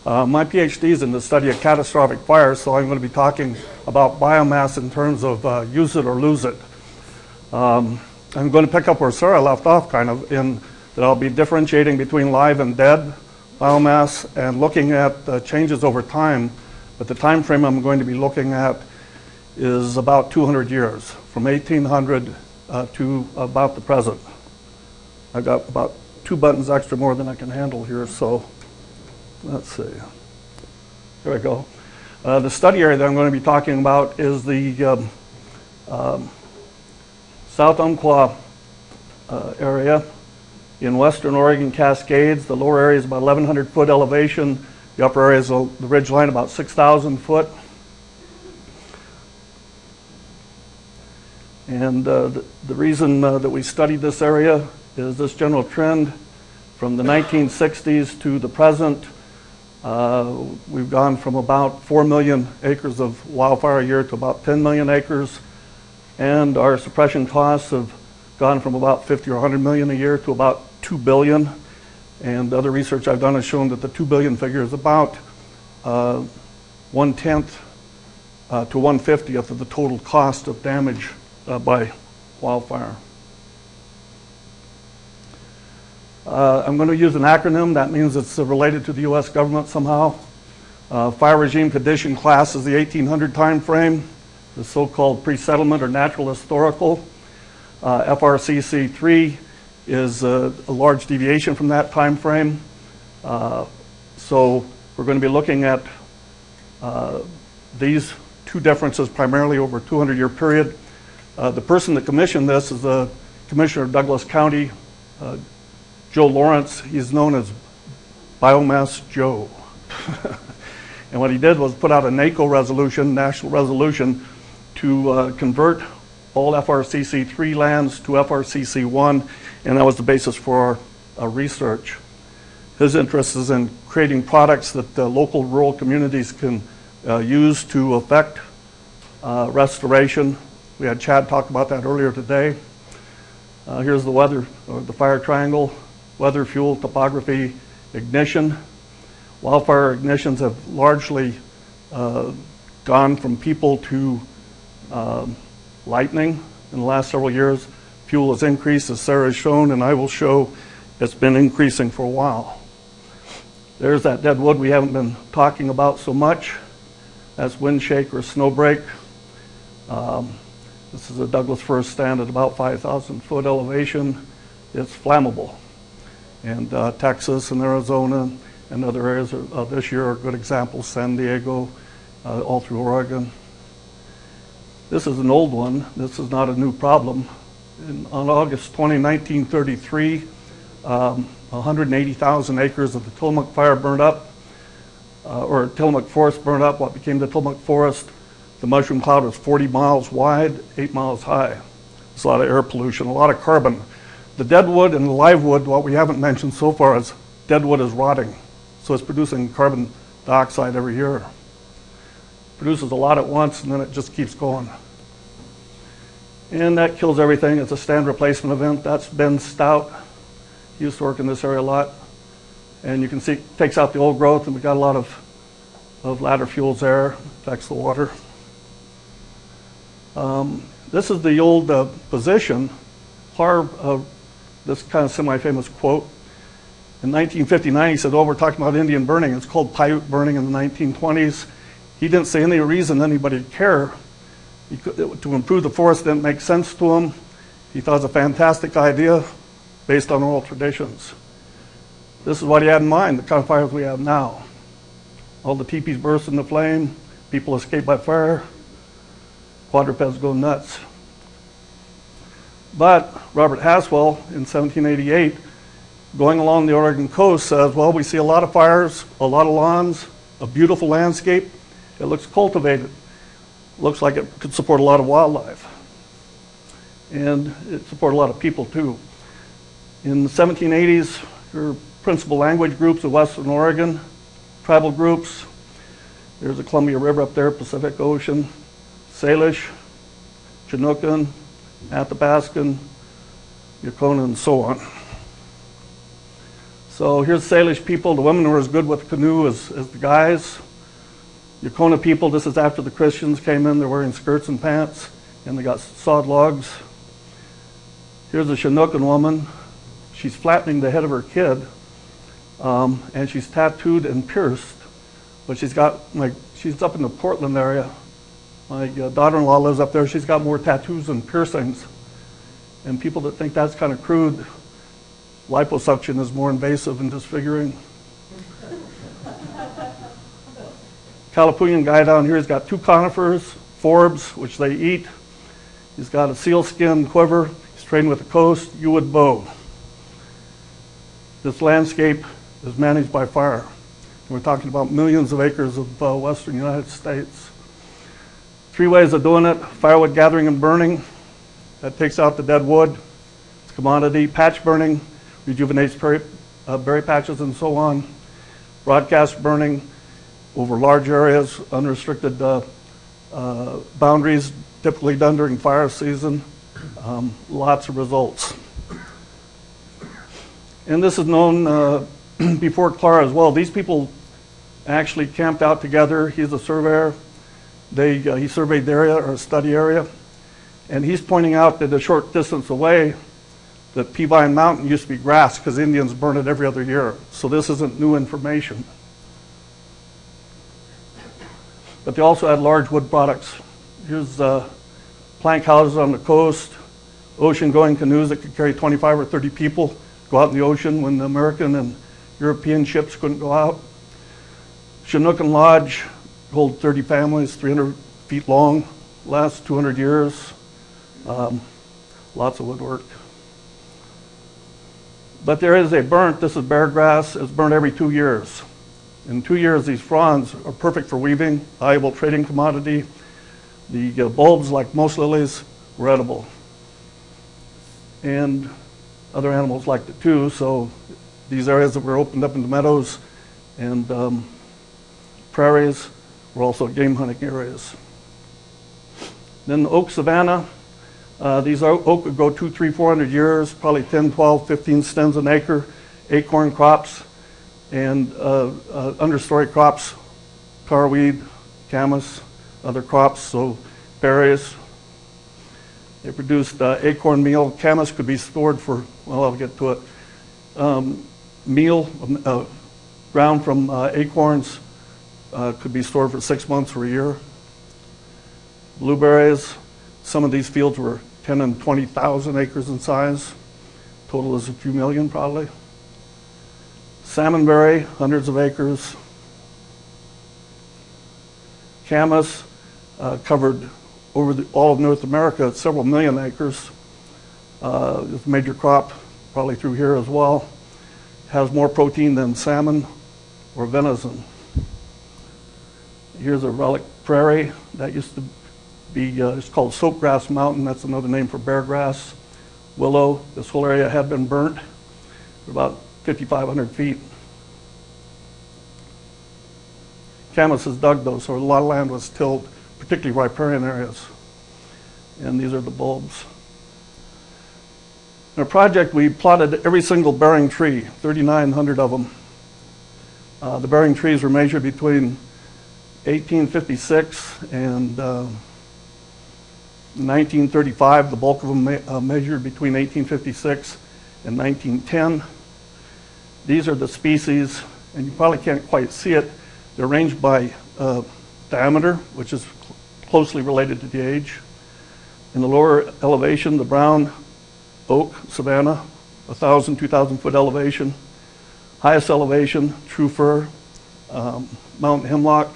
My PhD is in the study of catastrophic fires, so I'm going to be talking about biomass in terms of use it or lose it. I'm going to pick up where Sarah left off, kind of, in that I'll be differentiating between live and dead biomass and looking at changes over time. But the time frame I'm going to be looking at is about 200 years, from 1800 to about the present. I've got about 2 buttons extra more than I can handle here, so let's see. There we go. The study area that I'm going to be talking about is the South Umpqua area in western Oregon Cascades. The lower area is about 1,100 foot elevation. The upper area is the ridge line, about 6,000 foot. And the reason that we studied this area is this general trend from the 1960s to the present. We've gone from about 4 million acres of wildfire a year to about 10 million acres. And our suppression costs have gone from about 50 or 100 million a year to about 2 billion. And other research I've done has shown that the 2 billion figure is about 1/10 to 1/50th of the total cost of damage by wildfire. I'm going to use an acronym. That means it's related to the U.S. government somehow. Fire regime condition class is the 1800 time frame, the so-called pre-settlement or natural historical. FRCC3 is a large deviation from that time frame. So we're going to be looking at these two differences primarily over a 200-year period. The person that commissioned this is the Commissioner of Douglas County, Joe Lawrence. He's known as Biomass Joe. And what he did was put out a NACO resolution, national resolution, to convert all FRCC3 lands to FRCC1, and that was the basis for our research. His interest is in creating products that local rural communities can use to affect restoration. We had Chad talk about that earlier today. Here's the weather, or the fire triangle: weather, fuel, topography, ignition. Wildfire ignitions have largely gone from people to lightning in the last several years. Fuel has increased, as Sarah has shown, and I will show it's been increasing for a while. There's that dead wood we haven't been talking about so much. That's wind shake or snow break. This is a Douglas fir stand at about 5,000 foot elevation. It's flammable. And Texas and Arizona and other areas this year are good examples. San Diego, all through Oregon. This is an old one. This is not a new problem. On August 20, 1933, 180,000 acres of the Tillamook fire burned up, or Tillamook forest burned up, what became the Tillamook forest. The mushroom cloud was 40 miles wide, 8 miles high. There's a lot of air pollution, a lot of carbon. The dead wood and the live wood, what we haven't mentioned so far is dead wood is rotting. So it's producing carbon dioxide every year. It produces a lot at once and then it just keeps going. And that kills everything. It's a stand replacement event. That's Ben Stout. He used to work in this area a lot. And you can see it takes out the old growth, and we've got a lot of ladder fuels there. Affects the water. This is the old position. This kind of semi-famous quote. In 1959, he said, "Oh, we're talking about Indian burning. It's called Paiute burning in the 1920s. He didn't see any reason anybody would care. To improve the forest didn't make sense to him. He thought it was a fantastic idea based on oral traditions." This is what he had in mind, the kind of fires we have now. All the teepees burst into flame, people escape by fire, quadrupeds go nuts. But Robert Haswell in 1788, going along the Oregon coast, says, well, we see a lot of fires, a lot of lawns, a beautiful landscape. It looks cultivated. Looks like it could support a lot of wildlife. And it supported a lot of people too. In the 1780s, there were principal language groups of Western Oregon, tribal groups. There's the Columbia River up there, Pacific Ocean, Salish, Chinookan, Athabascan, Yukon, and so on. So here's Salish people. The women were as good with the canoe as the guys. Yukona people, this is after the Christians came in. They're wearing skirts and pants, and they got sawed logs. Here's a Chinookan woman. She's flattening the head of her kid, and she's tattooed and pierced. But she's got, she's up in the Portland area. My daughter-in-law lives up there. She's got more tattoos and piercings. And people that think that's kind of crude, liposuction is more invasive and disfiguring. Kalapuyan guy down here has got 2 conifers, forbs, which they eat. He's got a sealskin quiver. He's trained with a coast, Uwood bow. This landscape is managed by fire. And we're talking about millions of acres of western United States. 3 ways of doing it: firewood gathering and burning. That takes out the dead wood. It's a commodity. Patch burning rejuvenates berry patches and so on. Broadcast burning over large areas, unrestricted boundaries, typically done during fire season. Lots of results. And this is known before Clara as well. These people actually camped out together. He's a surveyor. He surveyed the area, or a study area. And he's pointing out that a short distance away, that Peavine Mountain used to be grass because Indians burn it every other year. So this isn't new information. But they also had large wood products. Here's plank houses on the coast, ocean-going canoes that could carry 25 or 30 people, go out in the ocean when the American and European ships couldn't go out. Chinookan Lodge, hold 30 families, 300 feet long, lasts 200 years. Lots of woodwork. But there is a burnt, this is bear grass, it's burnt every 2 years. In 2 years, these fronds are perfect for weaving, valuable trading commodity. The bulbs, like most lilies, were edible. And other animals liked it too, so these areas that were opened up into meadows and prairies were also game hunting areas. Then the oak savanna. These oak would go 200, 300, 400 years, probably 10, 12, 15 stems an acre, acorn crops, and understory crops, carweed, camas, other crops, so berries. They produced acorn meal. Camas could be stored for, well, I'll get to it. Meal ground from acorns could be stored for 6 months or a year. Blueberries, some of these fields were 10 and 20,000 acres in size. Total is a few million probably. Salmonberry, hundreds of acres. Camas covered over all of North America, several million acres. It's a major crop, probably through here as well. Has more protein than salmon or venison. Here's a relic prairie that used to be, it's called Soapgrass Mountain. That's another name for bear grass. Willow, this whole area had been burnt for about 5,500 feet. Camas is dug though, so a lot of land was tilled, particularly riparian areas. And these are the bulbs. In our project, we plotted every single bearing tree, 3,900 of them. The bearing trees were measured between 1856 and 1935. The bulk of them measured between 1856 and 1910. These are the species, and you probably can't quite see it. They're arranged by diameter, which is closely related to the age. In the lower elevation, the brown oak, savanna, 1,000, 2,000 foot elevation. Highest elevation, true fir, mountain hemlock.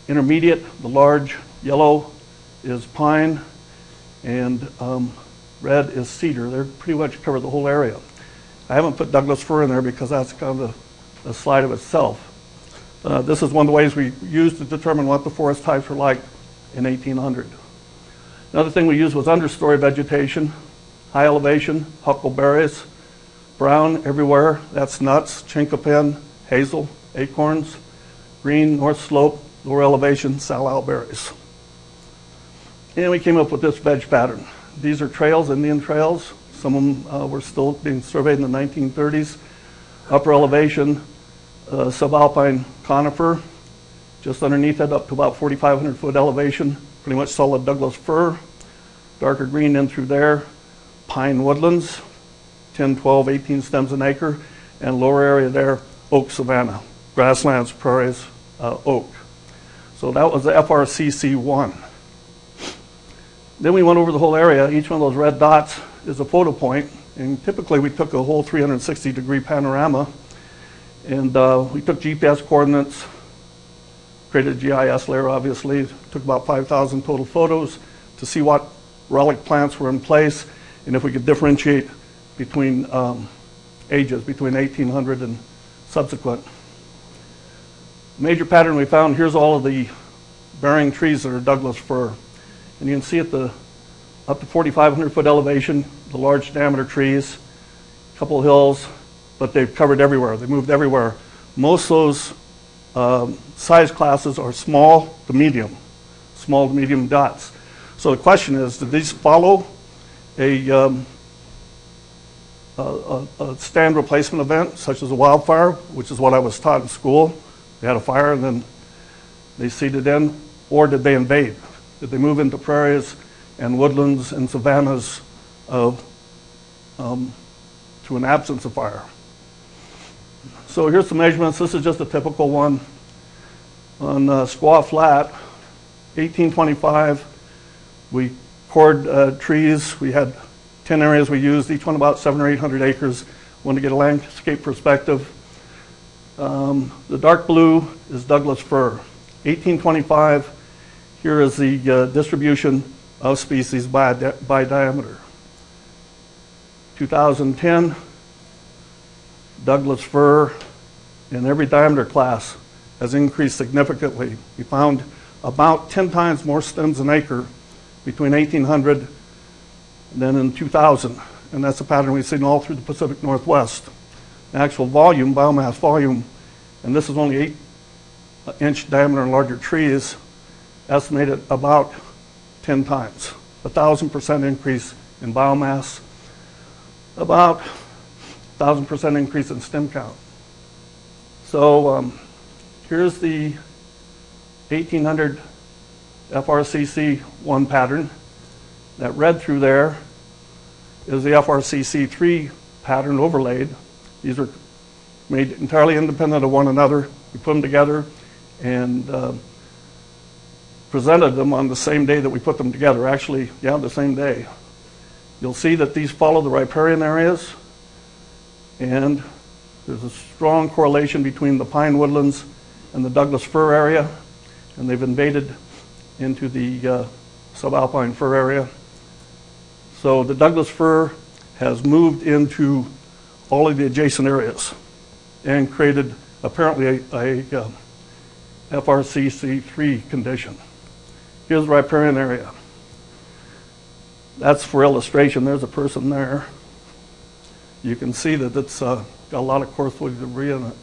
Intermediate, the large yellow is pine, and red is cedar. They pretty much cover the whole area. I haven't put Douglas fir in there because that's kind of a slide of itself. This is one of the ways we used to determine what the forest types were like in 1800. Another thing we used was understory vegetation, high elevation, huckleberries, brown everywhere, that's nuts, chinquapin, hazel, acorns, green, north slope, lower elevation, salal berries. And we came up with this veg pattern. These are trails, Indian trails. Some of them were still being surveyed in the 1930s. Upper elevation, subalpine conifer. Just underneath it, up to about 4,500 foot elevation, pretty much solid Douglas fir. Darker green in through there, pine woodlands, 10, 12, 18 stems an acre, and lower area there, oak savanna, grasslands, prairies, oak. So that was the FRCC1. Then we went over the whole area. Each one of those red dots is a photo point, and typically we took a whole 360-degree panorama, and we took GPS coordinates, created a GIS layer, obviously, took about 5,000 total photos to see what relic plants were in place, and if we could differentiate between ages, between 1800 and subsequent. Major pattern we found, here's all of the bearing trees that are Douglas fir. And you can see at the up to 4,500 foot elevation, the large diameter trees, a couple of hills, but they've covered everywhere. They moved everywhere. Most of those size classes are small to medium dots. So the question is, did these follow a stand replacement event, such as a wildfire, which is what I was taught in school? They had a fire and then they seeded in, or did they invade? Did they move into prairies and woodlands and savannas to an absence of fire? So here's the measurements. This is just a typical one. On Squaw Flat, 1825, we cored trees. We had 10 areas we used, each one about 700 or 800 acres. Wanted to get a landscape perspective. The dark blue is Douglas fir. 1825, here is the distribution of species by diameter. 2010, Douglas fir in every diameter class has increased significantly. We found about 10 times more stems an acre between 1800 than in 2000. And that's a pattern we've seen all through the Pacific Northwest. The actual volume, biomass volume, and this is only 8-inch diameter and larger trees, estimated about 10 times. 1,000% increase in biomass, about 1,000% increase in stem count. So here's the 1800 FRCC1 pattern. That red through there is the FRCC3 pattern overlaid. These are made entirely independent of one another. We put them together and presented them on the same day that we put them together. Actually, yeah, the same day. You'll see that these follow the riparian areas, and there's a strong correlation between the pine woodlands and the Douglas fir area, and they've invaded into the subalpine fir area. So the Douglas fir has moved into all of the adjacent areas and created apparently a FRCC3 condition. Here's the riparian area. That's for illustration. There's a person there. You can see that it's got a lot of coarse woody debris in it.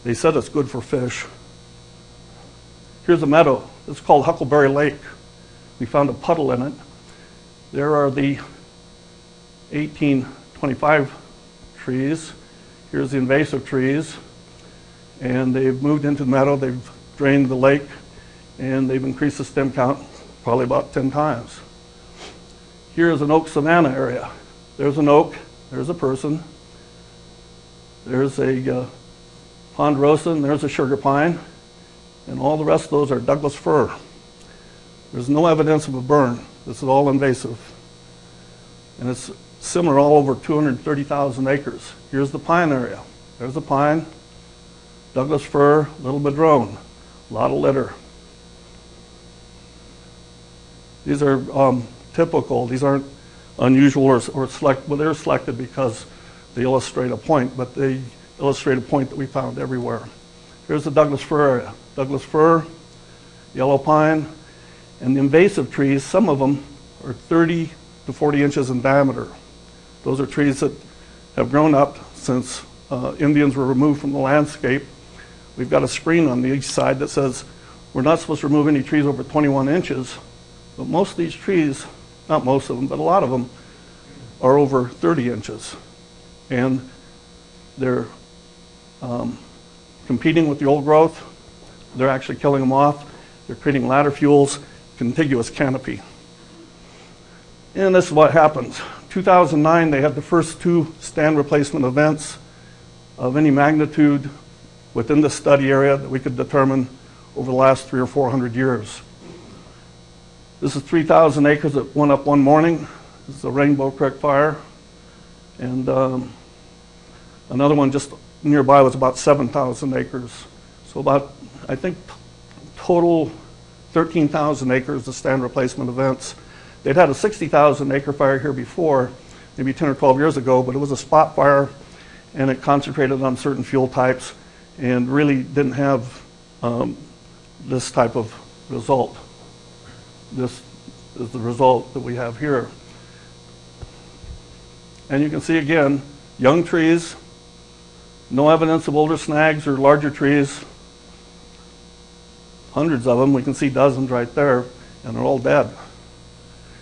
They said it's good for fish. Here's a meadow. It's called Huckleberry Lake. We found a puddle in it. There are the 1825 trees. Here's the invasive trees. And they've moved into the meadow. They've drained the lake. And they've increased the stem count probably about 10 times. Here's an oak savanna area. There's an oak. There's a person. There's a ponderosa, and there's a sugar pine. And all the rest of those are Douglas fir. There's no evidence of a burn. This is all invasive. And it's similar all over 230,000 acres. Here's the pine area. There's a pine, Douglas fir, little madrone, a lot of litter. These are typical. These aren't unusual or select. Well, they're selected because they illustrate a point, but they illustrate a point that we found everywhere. Here's the Douglas fir area. Douglas fir, yellow pine, and the invasive trees, some of them are 30 to 40 inches in diameter. Those are trees that have grown up since Indians were removed from the landscape. We've got a screen on the east side that says we're not supposed to remove any trees over 21 inches, but most of these trees, not most of them, but a lot of them, are over 30 inches. And they're competing with the old growth. They're actually killing them off. They're creating ladder fuels, contiguous canopy. And this is what happens. 2009, they had the first 2 stand replacement events of any magnitude within the study area that we could determine over the last 300 or 400 years. This is 3,000 acres that went up one morning. This is the Rainbow Creek fire. And another one just nearby was about 7,000 acres. So about, I think, total 13,000 acres of stand replacement events. They'd had a 60,000 acre fire here before, maybe 10 or 12 years ago, but it was a spot fire, and it concentrated on certain fuel types and really didn't have this type of result. This is the result that we have here. And you can see again, young trees, no evidence of older snags or larger trees. Hundreds of them, we can see dozens right there, and they're all dead.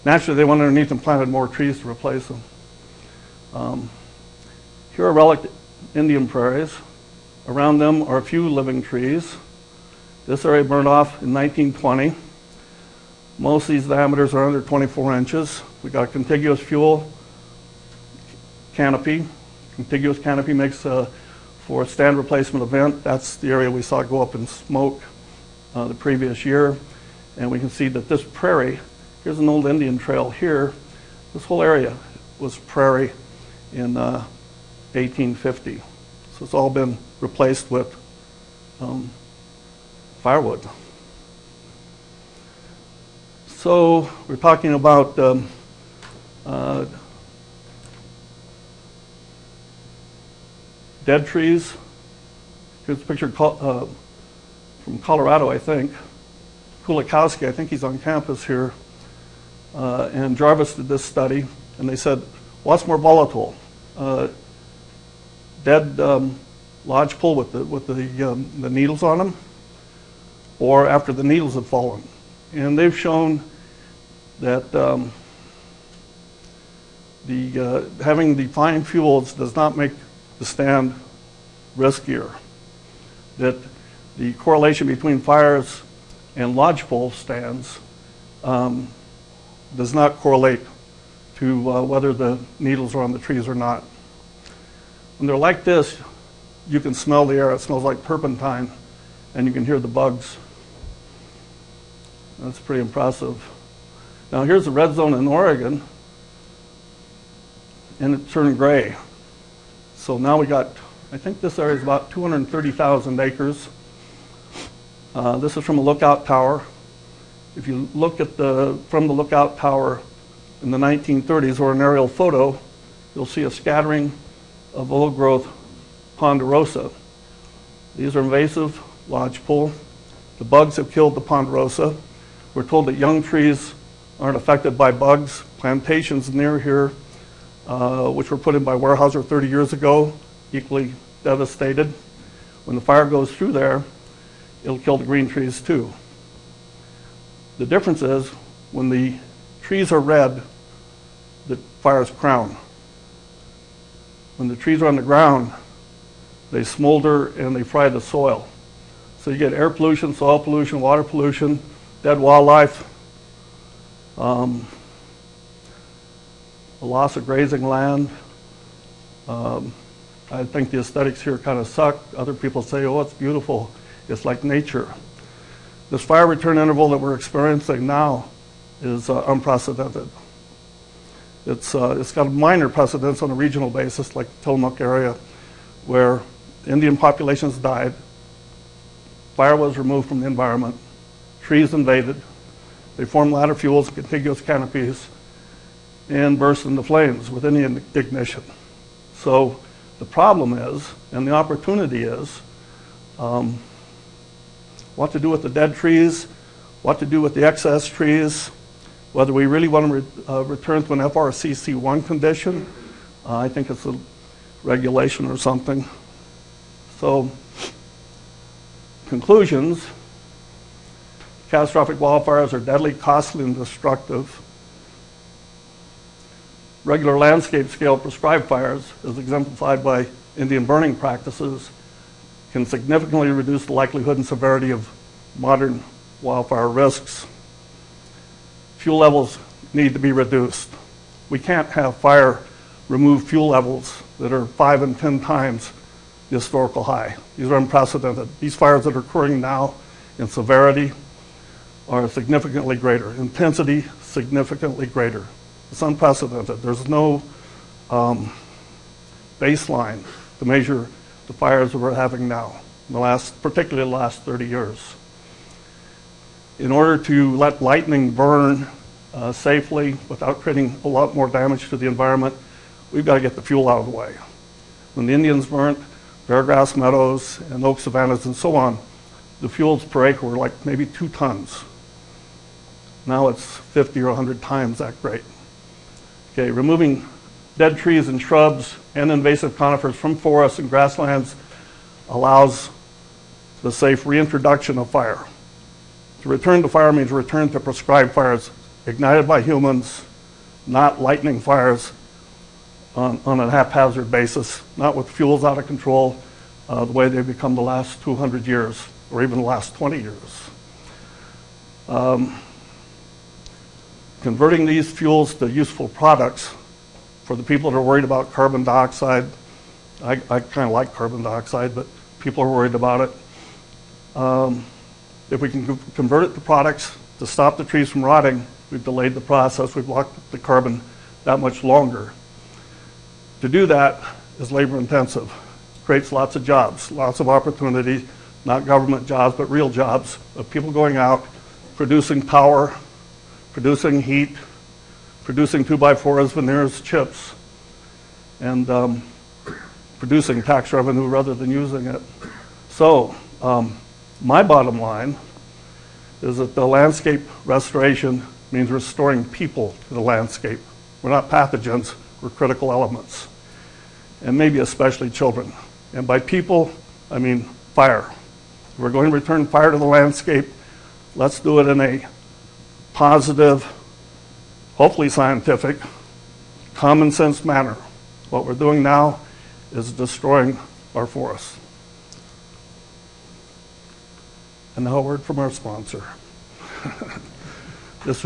Naturally, they went underneath and planted more trees to replace them. Here are relic Indian prairies. Around them are a few living trees. This area burned off in 1920. Most of these diameters are under 24 inches. We got contiguous fuel canopy. Contiguous canopy makes for a stand replacement event. That's the area we saw go up in smoke the previous year. And we can see that this prairie, here's an old Indian trail here. This whole area was prairie in 1850. So it's all been replaced with firewood. So we're talking about dead trees. Here's a picture from Colorado, I think. Kulikowski, I think he's on campus here. And Jarvis did this study, and they said, what's more volatile? Dead lodgepole with the needles on them, or after the needles have fallen? And they've shown that having the fine fuels does not make the stand riskier. That the correlation between fires and lodgepole stands does not correlate to whether the needles are on the trees or not. When they're like this, you can smell the air. It smells like turpentine, and you can hear the bugs. That's pretty impressive. Now here's the red zone in Oregon, and it turned gray. So now we got, I think this area is about 230,000 acres. This is from a lookout tower. If you look at from the lookout tower in the 1930s, or an aerial photo, you'll see a scattering of old-growth ponderosa. These are invasive lodgepole. The bugs have killed the ponderosa. We're told that young trees aren't affected by bugs. Plantations near here, which were put in by Weyerhaeuser 30 years ago, equally devastated. When the fire goes through there, it'll kill the green trees too. The difference is, when the trees are red, the fires crown. When the trees are on the ground, they smolder and they fry the soil. So you get air pollution, soil pollution, water pollution, dead wildlife, a loss of grazing land. I think the aesthetics here kind of suck. Other people say, oh, it's beautiful. It's like nature. This fire return interval that we're experiencing now is unprecedented. It's got a minor precedence on a regional basis, like the Tillamook area, where Indian populations died, fire was removed from the environment, trees invaded, they formed ladder fuels, contiguous canopies, and burst into flames with any ignition. So the problem is, and the opportunity is, what to do with the dead trees, what to do with the excess trees, whether we really want to return to an FRCC1 condition. I think it's a regulation or something. So, conclusions. Catastrophic wildfires are deadly, costly, and destructive. Regular landscape scale prescribed fires, as exemplified by Indian burning practices, can significantly reduce the likelihood and severity of modern wildfire risks. Fuel levels need to be reduced. We can't have fire remove fuel levels that are 5 and 10 times the historical high. These are unprecedented. These fires that are occurring now in severity are significantly greater, intensity significantly greater. It's unprecedented. There's no baseline to measure the fires that we're having now, particularly the last 30 years. In order to let lightning burn safely without creating a lot more damage to the environment, we've got to get the fuel out of the way. When the Indians burnt bare grass meadows and oak savannas and so on, the fuels per acre were like maybe 2 tons. Now it's 50 or 100 times that great. Okay, removing dead trees and shrubs and invasive conifers from forests and grasslands allows the safe reintroduction of fire. To return to fire means return to prescribed fires ignited by humans, not lightning fires on a haphazard basis, not with fuels out of control the way they've become the last 200 years or even the last 20 years. Converting these fuels to useful products for the people that are worried about carbon dioxide. I kind of like carbon dioxide, but people are worried about it. If we can convert it to products to stop the trees from rotting, we've delayed the process, we've locked the carbon that much longer. To do that is labor intensive. Creates lots of jobs, lots of opportunity, not government jobs, but real jobs of people going out, producing power, producing heat, producing 2x4s, veneers, chips, and producing tax revenue rather than using it. So my bottom line is that the landscape restoration means restoring people to the landscape. We're not pathogens, we're critical elements, and maybe especially children. And by people, I mean fire. If we're going to return fire to the landscape, let's do it in a positive, hopefully scientific, common sense manner. What we're doing now is destroying our forests. And now a word from our sponsor. This